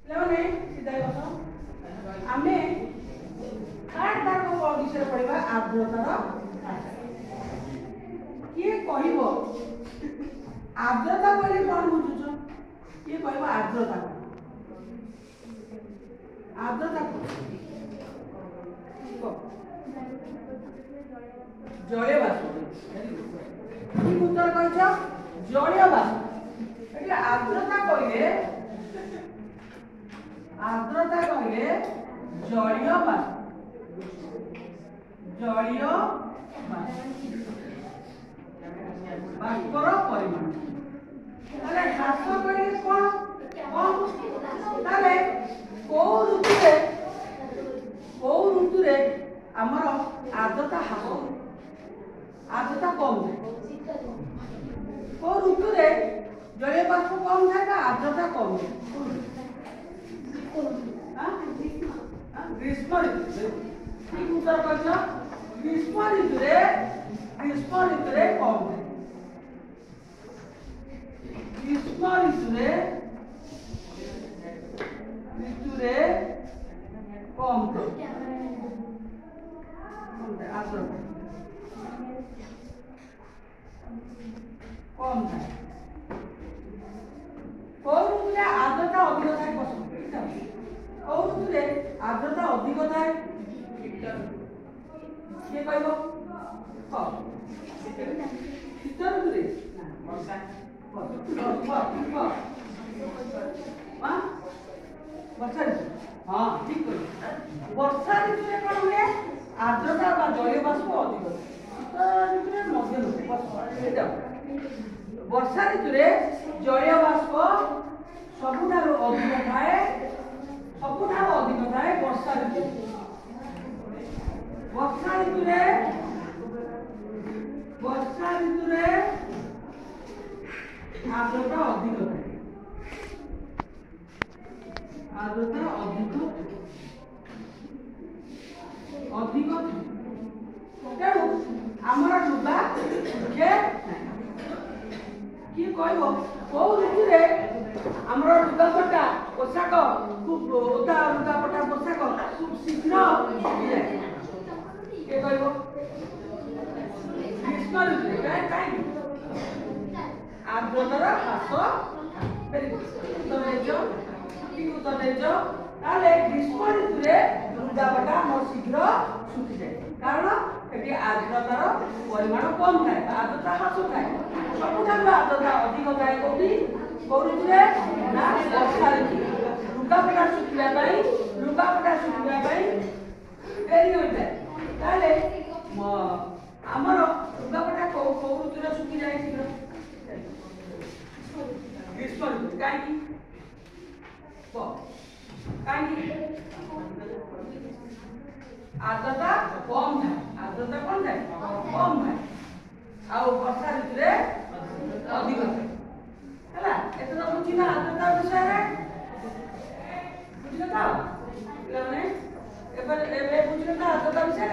ପିଲାମାନେ ସିଧା ବସ। ଆମେ ଥାର୍ଡ ପାର୍ଟ ବିଷୟରେ ପଢିବା ଆର୍ଦ୍ରତାର ଭାଷା। କିଏ କହିବ ଆର୍ଦ୍ରତା କହିଲେ କଣ ବୁଝୁଛ? କିଏ କହିବ ଆର୍ଦ୍ରତା କଣ? आर्द्रता जलीय बाष्प उत्तर कह जलीय बाष्प आर्द्रता कहले जलीय बाष्पर परिमाण ह्रास कहले कौन कौ ऋतु आमर आर्द्रता ह्रास आर्द्रता कम थाए कौ ऋतु जलीय बाष्प कम थाए आर्द्रता कम ग्रीष्म ऋतु ठीक उत्तर कह ग्रीष्म ऋतु कम थाए ग्रीष्म ऋतु कम कम था कौ ऋतु आर्द्रता अधिक थाए कौ ऋतु आर्द्रता अधिक थाए किए कह शीत ऋतु वर्षा ऋतु हाँ ठीक कह वर्षा ऋतु कौन हुए आर्द्रता जलीय बाष्प अधिक शीत ऋतु वर्षा ऋतु जलीय बाष्प सबुठार अधिक थाए वर्षा ऋतु वर्षा ऋतु आर्द्रता अधिक थाए आर्द्रता अधिक तेणु आमर डुबा किए कह कौ ऋतु आमर लुगापटा पोशाक खूब ओदा लुगापटा पोशाक खूब शीघ्र सुखी जाए किए कह ग्रीष्म ऋतु कहीं आर्द्रतार ह्रास ग्रीष्म ऋतु लुगापटा मोर शीघ्र सुखी जाए कारण ये आर्द्रतार परिमाण कम थाए आर्द्रता ह्रास थाए सबुठार आर्द्रता अधिक थाए कौटी कौ ऋतु ना वर्षा ऋतु लुगापटा सुखा डेरी होता है आमर लुगापटा कौ ऋतु सुखी जाए शीघ्र ग्रीष्म ऋतु कहीं आर्द्रता कम थाए कम थाए आउ वर्षा ऋतु अधिक है एत बुझी ना आर्द्रता विषय बुझे तो बुझे ना आर्द्रता विषय